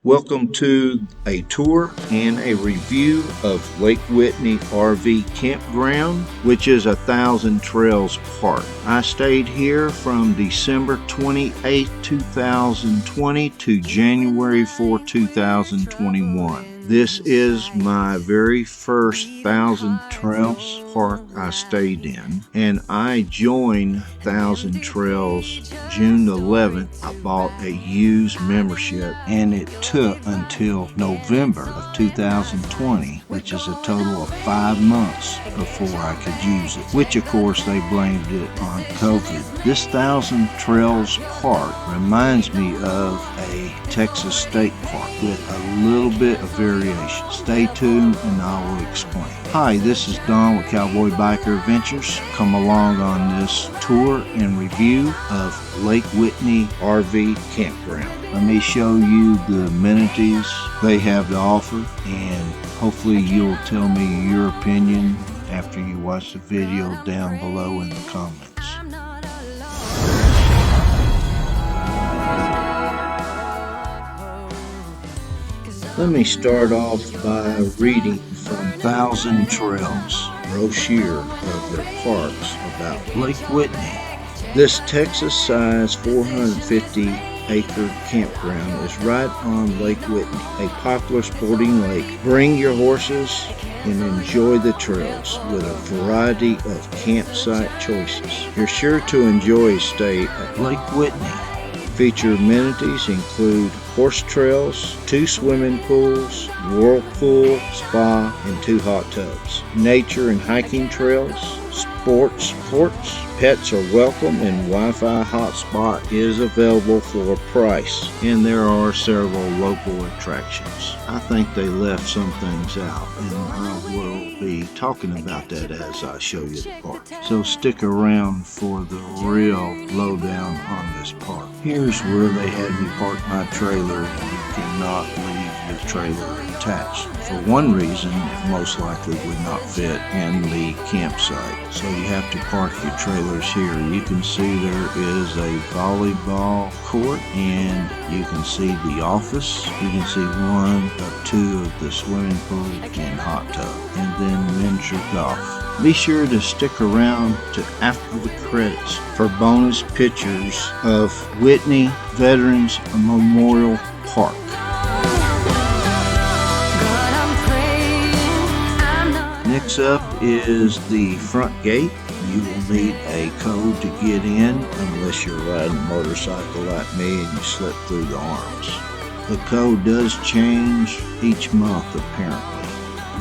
Welcome to a tour and a review of Lake Whitney RV Campground, which is 1,000 Trails Park. I stayed here from December 28, 2020 to January 4, 2021. This is my very first 1,000 Trails Park I stayed in, and I joined 1,000 Trails June 11th. I bought a used membership, and it took until November of 2020, which is a total of 5 months before I could use it, which of course they blamed it on COVID. This 1,000 Trails Park reminds me of a Texas state park with a little bit of variation. Stay tuned and I will explain. Hi, this is Don with Cowboy Biker Adventures. Come along on this tour and review of Lake Whitney RV Campground. Let me show you the amenities they have to offer, and hopefully you'll tell me your opinion after you watch the video down below in the comments. Let me start off by reading from 1,000 Trails brochure of their parks about Lake Whitney. This Texas-sized 450-acre campground is right on Lake Whitney, a popular sporting lake. Bring your horses and enjoy the trails with a variety of campsite choices. You're sure to enjoy a stay at Lake Whitney. Featured amenities include horse trails, 2 swimming pools, whirlpool, spa, and 2 hot tubs. Nature and hiking trails, sports courts, pets are welcome, and Wi-Fi hotspot is available for a price. And there are several local attractions. I think they left some things out, and I will be talking about that as I show you the park. So stick around for the real lowdown on this park. Here's where they had me park my trailer, and you cannot leave your trailer attached. For one reason, it most likely would not fit in the campsite. So you have to park your trailers here. You can see there is a volleyball court, and you can see the office. You can see 1 or 2 of the swimming pool and hot tub, and then miniature golf. Be sure to stick around to after the credits for bonus pictures of Whitney Veterans Memorial Park. Next up is the front gate. You will need a code to get in unless you're riding a motorcycle like me and you slip through the arms. The code does change each month apparently.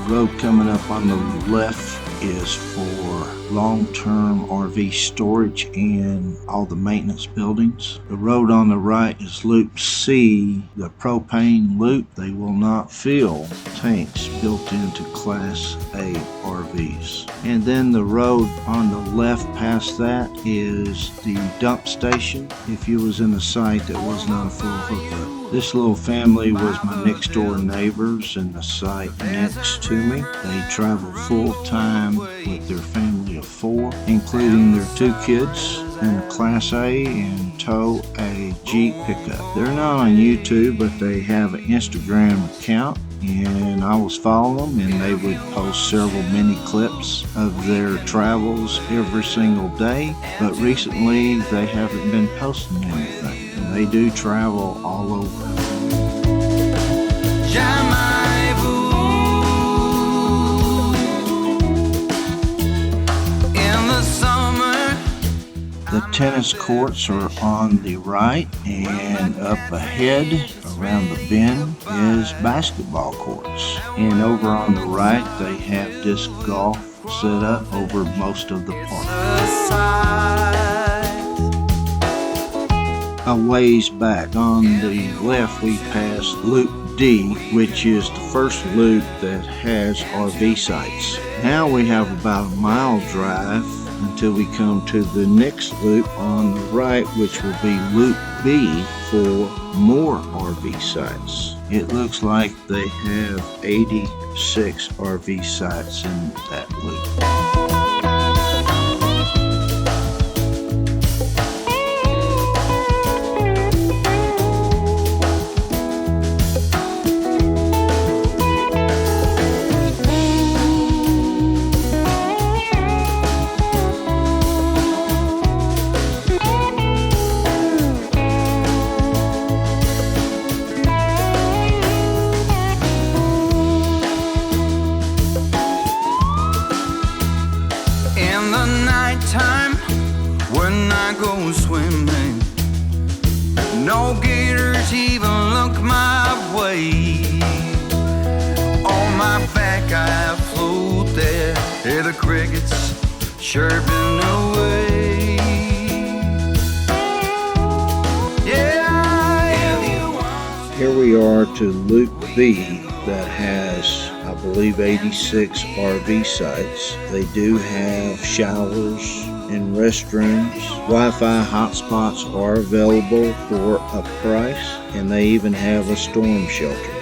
The road coming up on the left is for long-term RV storage and all the maintenance buildings. The road on the right is Loop C, the propane loop. They will not fill tanks built into Class A RVs. And then the road on the left past that is the dump station if you was in a site that was not a full hookup. This little family was my next door neighbors in the site next to me. They travel full time with their family of 4, including their 2 kids in a Class A and tow a Jeep pickup. They're not on YouTube, but they have an Instagram account, and I was following them, and they would post several mini clips of their travels every single day. But recently they haven't been posting anything, and they do travel all over. The tennis courts are on the right, and up ahead around the bend is basketball courts. And over on the right they have disc golf set up over most of the park. A ways back on the left we pass Loop D, which is the first loop that has RV sites. Now we have about a mile drive until we come to the next loop on the right, which will be Loop B for more RV sites. It looks like they have 86 RV sites in that loop. no swimming, no gators even look my way. On my back I float there, hear the crickets chirping away. Yeah, here we are to Loop B that has, I believe, 86 RV sites. They do have showers and restrooms. Wi-Fi hotspots are available for a price, and they even have a storm shelter.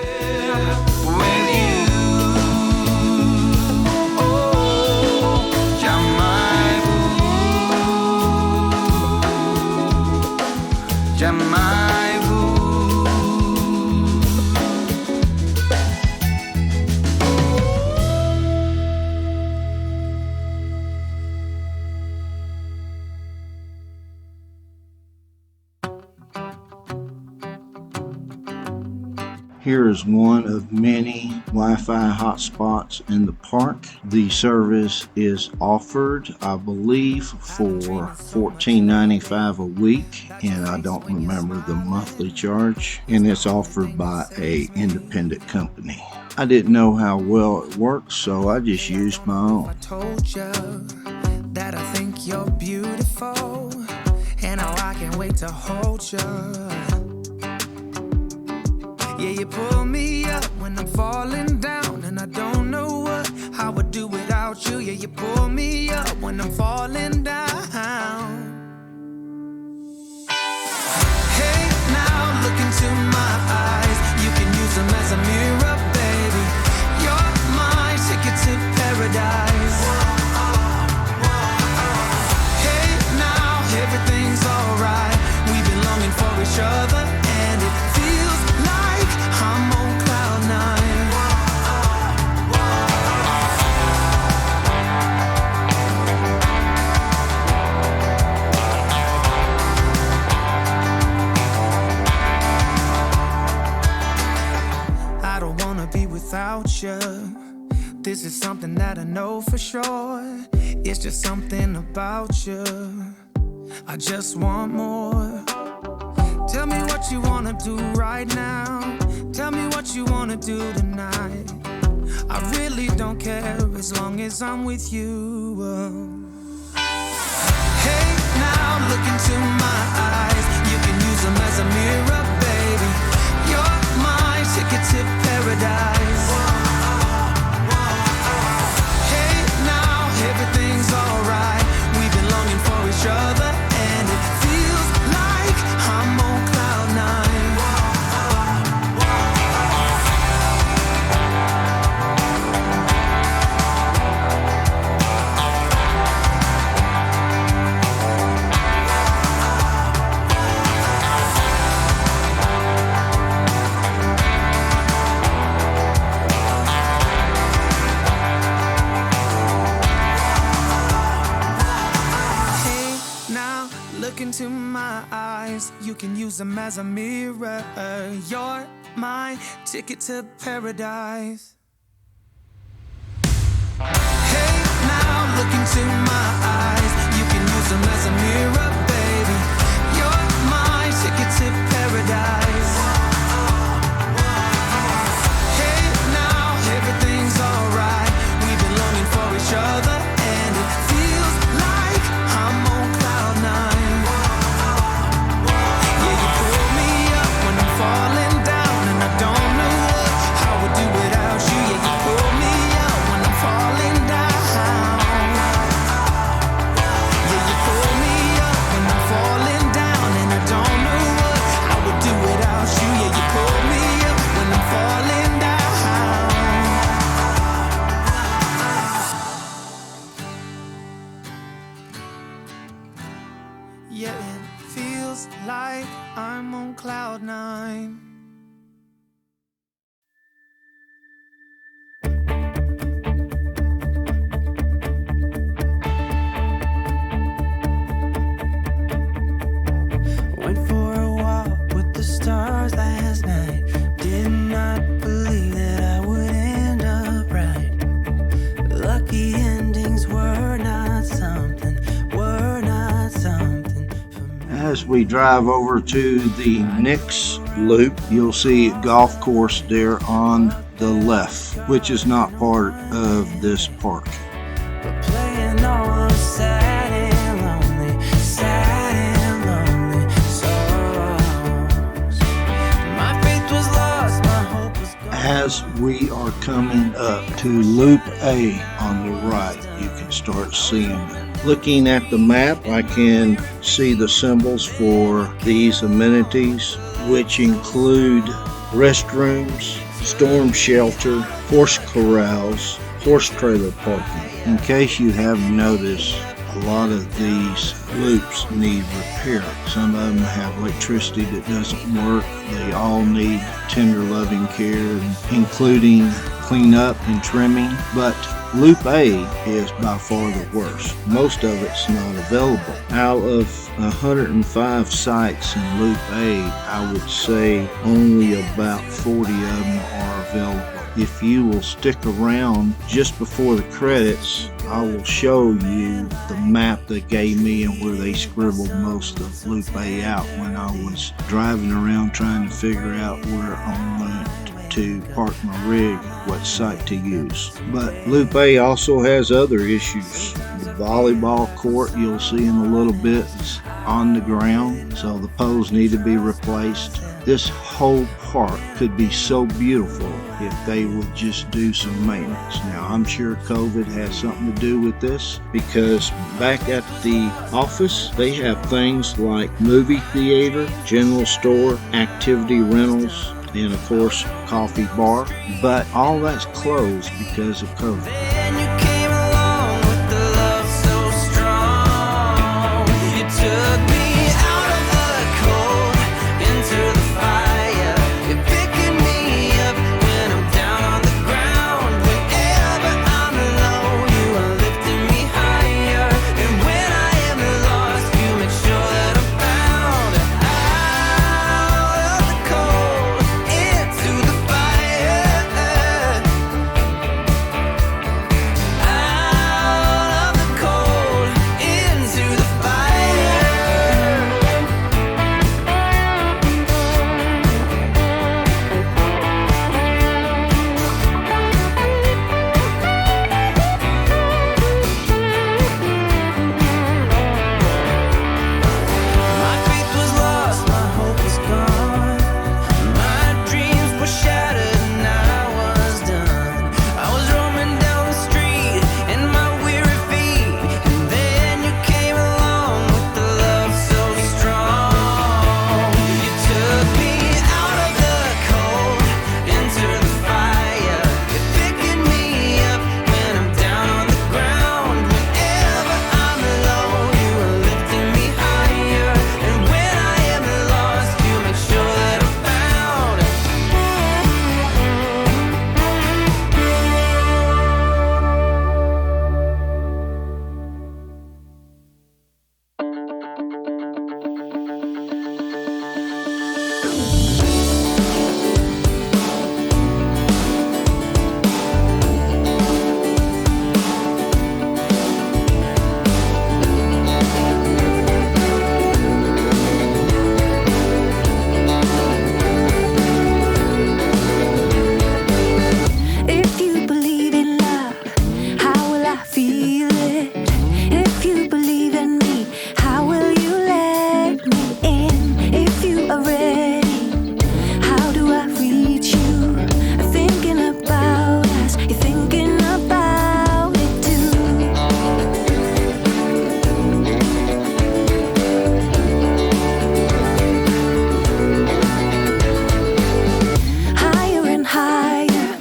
Here is one of many Wi-Fi hotspots in the park. The service is offered, I believe, for $14.95 a week, and I don't remember the monthly charge, and it's offered by an independent company. I didn't know how well it works, so I just used my own. I told you that I think you're beautiful, and now I can't wait to hold you. Yeah, you pull me up when I'm falling down, and I don't know what I would do without you. Yeah, you pull me up when I'm falling down. Hey, now look into my eyes. You can use them as a mirror, baby. You're my ticket to paradise. Hey, now everything's alright. We've been longing for each other, and it feels like I'm on cloud nine. I don't wanna be without you. This is something that I know for sure. It's just something about you. I just want more. Tell me what you wanna do right now. Tell me what you wanna do tonight. I really don't care as long as I'm with you. Hey, now look into my eyes. You can use them as a mirror, baby. You're my ticket to paradise. Hey, now everything's alright. We've been longing for each other, and it feels like I'm on cloud nine. Look into my eyes, you can use them as a mirror. You're my ticket to paradise. Hey, now look into my eyes, you can use them as a mirror, baby. You're my ticket to paradise. Hey, now everything's alright. We've been longing for each other, and it feels like I'm on cloud nine. Falling down, and I don't know what I would do without you. Yeah, you pull me up when I'm falling down. we drive over to the next loop, you'll see a golf course there on the left, which is not part of this park. We're playing all those sad and lonely songs. My faith was lost, my hope was gone. As we are coming up to Loop A on the right, you can start seeing it. Looking at the map, I can see the symbols for these amenities, which include restrooms, storm shelter, horse corrals, horse trailer parking. In case you haven't noticed, a lot of these loops need repair. Some of them have electricity that doesn't work. They all need tender loving care, including cleanup and trimming. But Loop A is by far the worst. Most of it's not available. Out of 105 sites in Loop A, I would say only about 40 of them are available. If you will stick around just before the credits, I will show you the map they gave me and where they scribbled most of Loop A out when I was driving around trying to figure out where I wanted to park my rig, what site to use. But Loop A also has other issues. The volleyball court you'll see in a little bit is on the ground, so the poles need to be replaced. This whole park could be so beautiful if they would just do some maintenance. Now, I'm sure COVID has something to do with this, because back at the office, they have things like movie theater, general store, activity rentals, and of course, coffee bar. But all that's closed because of COVID. Then you came along with the love so strong. You took me out of the cold into the fire. You're picking me up when I'm down on the ground. Whenever I'm low, you are lifting me higher. And when I am lost, you make sure that I'm found. Out of the cold into the fire. Out of the cold into the fire. My faith was lost, my hope was gone. My dreams were shattered and I was done. I was roaming down the street in my weary feet. And then you came along with the love so strong. You took me out of the cold into the fire. You're picking me up when I'm down on the ground. Whenever I'm low, you are lifting me higher. And when I am lost, you make sure that I'm found. If you believe in love, how will I feel it? If you believe in me, how will you let me in? If you are ready, how do I reach you? I'm thinking about us, you're thinking about it too. Higher and higher,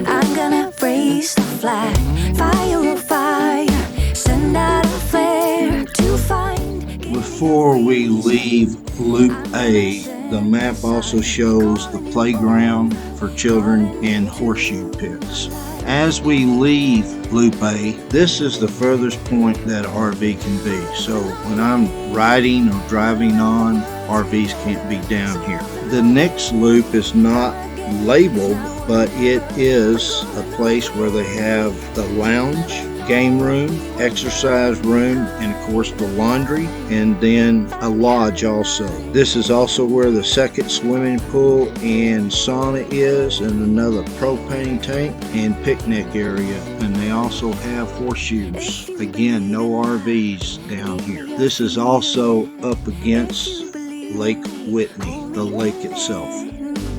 I'm gonna raise the flag. Fire, oh fire, send out a flare to find. Before we leave Loop A, the map also shows the playground for children and horseshoe pits. As we leave Loop A, this is the furthest point that an RV can be. So when I'm riding or driving on, RVs can't be down here. The next loop is not labeled, but it is a place where they have the lounge game room, exercise room, and of course the laundry, and then a lodge also. This is also where the second swimming pool and sauna is, and another propane tank and picnic area, and they also have horseshoes. Again, no RVs down here. This is also up against Lake Whitney, the lake itself.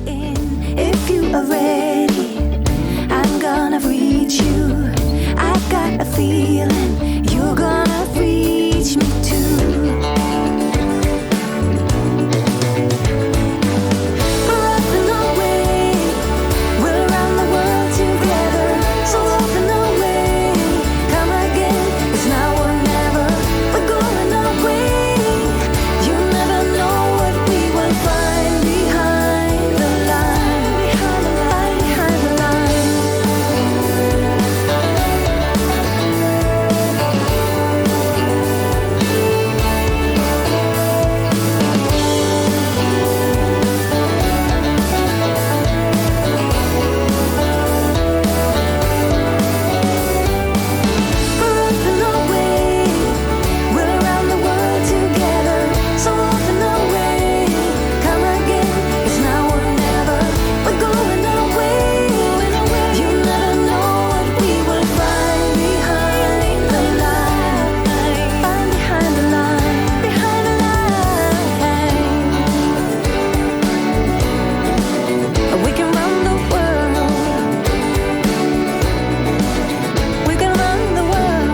If you are ready, I'm gonna reach you. I've got a feeling you're gonna reach me too. We're off and away, we're around the world together. So off and away, come again. It's now or never, we're going away. You never know what we will find behind the line, behind the line. We're off and away, we're around the world together. So off and away, come again. It's now or never, we're going away. You never know what we will find behind the line, behind the line, behind the line. We can run the world. We can run the world.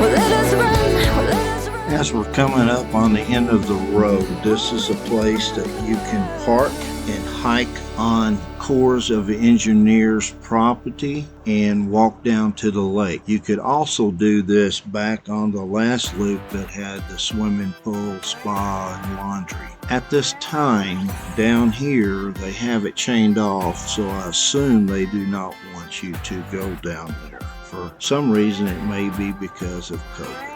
Well, let us run. Well, let us run. As we're coming up on the end of the road, this is a place that you can park and hike on Corps of Engineers property and walk down to the lake. You could also do this back on the last loop that had the swimming pool, spa, and laundry. At this time, down here, they have it chained off, so I assume they do not want you to go down there. For some reason, it may be because of COVID.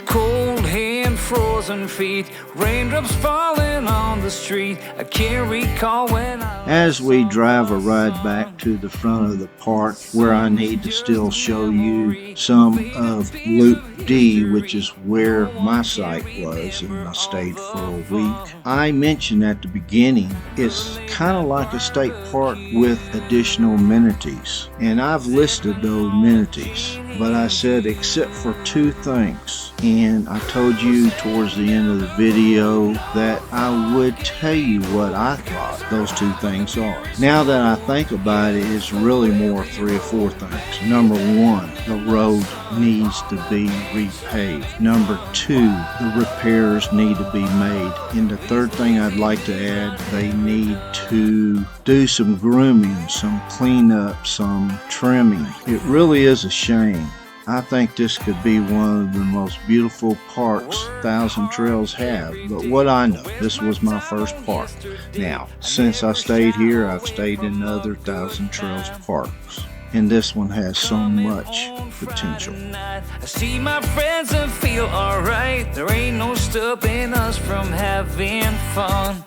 Cold hand, frozen feet, raindrops falling on the street. I can't recall when I As we drive a ride back to the front of the park, where I need to still show you some of Loop D, which is where my site was, and I stayed for a week. I mentioned at the beginning, it's kind of like a state park with additional amenities, and I've listed those amenities, but I said except for two things, and I told you towards the end of the video that I would tell you what I thought those two things are. Now that I think about it, it's really more 3 or 4 things. Number one, the road needs to be repaved. Number two, the repairs need to be made. And the third thing I'd like to add, they need to do some grooming, some cleanup, some trimming. It really is a shame. I think this could be one of the most beautiful parks Thousand Trails have, but what I know, this was my first park. Now, since I stayed here, I've stayed in other Thousand Trails parks, and this one has so much potential. I see my friends and feel alright. There ain't no stopping us from having fun.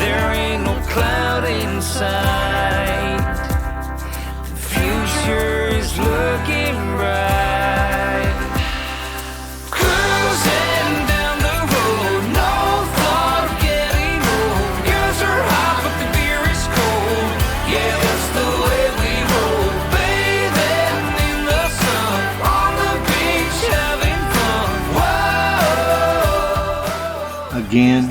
There ain't no cloud in sight. The future is looking bright. Cruising down the road, no thought of getting old. Girls are hot, but the beer is cold. Yeah, that's the way we roll. Bathing in the sun, on the beach having fun. Whoa. Again,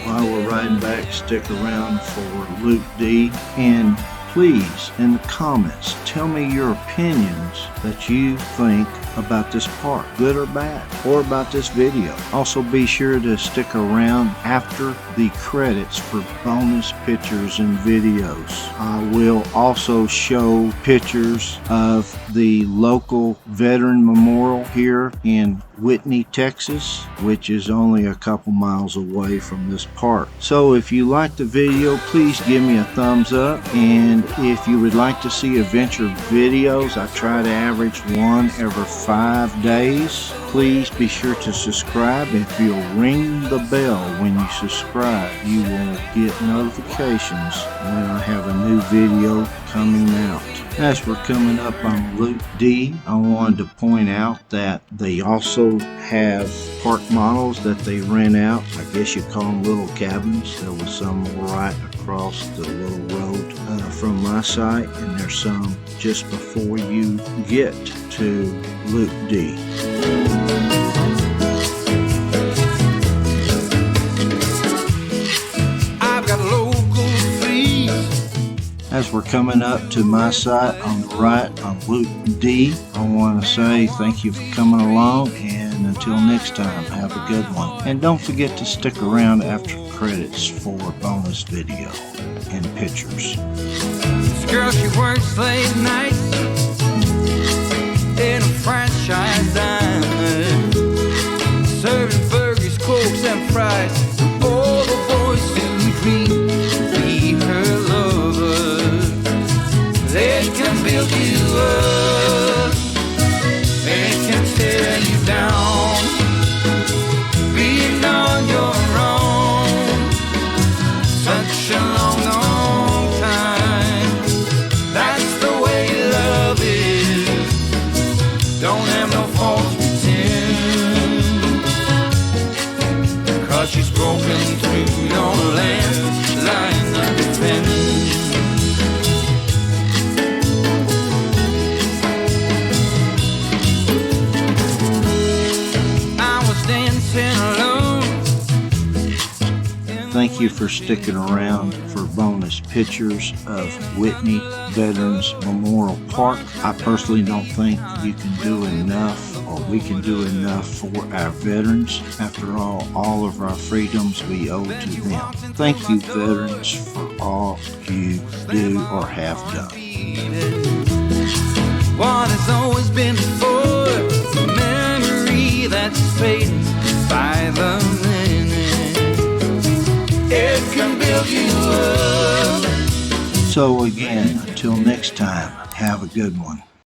while we're riding back, stick around for Loop D, and please, in the comments, tell me your opinions that you think about this park, good or bad, or about this video. Also, be sure to stick around after the credits for bonus pictures and videos. I will also show pictures of the local veteran memorial here in Whitney, Texas, which is only a couple miles away from this park. So if you like the video, please give me a thumbs up, and if you would like to see adventure videos, I try to average one every 5 days. Please be sure to subscribe. If you'll ring the bell when you subscribe, you will get notifications when I have a new video coming out. As we're coming up on Loop D, I wanted to point out that they also have park models that they rent out. I guess you call them little cabins. There was some right across the little road from my site, and there's some just before you get to Loop D. As we're coming up to my site on the right on Loop D, I want to say thank you for coming along, and until next time, have a good one. And don't forget to stick around after credits for bonus video and pictures. This girl, she works late nights in a franchise diner, serving burgers, cokes, and fries to all the boys who dream to be her lover. They can build you up, they can tear you down, being on your own, such a long, long time. That's the way love is, don't have no false pretend, 'cause she's broken through your line of defense. Thank you for sticking around for bonus pictures of Whitney Veterans Memorial Park. I personally don't think you can do enough, or we can do enough for our veterans. After all of our freedoms we owe to them. Thank you, veterans, for all you do or have done. What has always been before, a memory that's fading by the minute. It can build you up. So again, until next time, have a good one.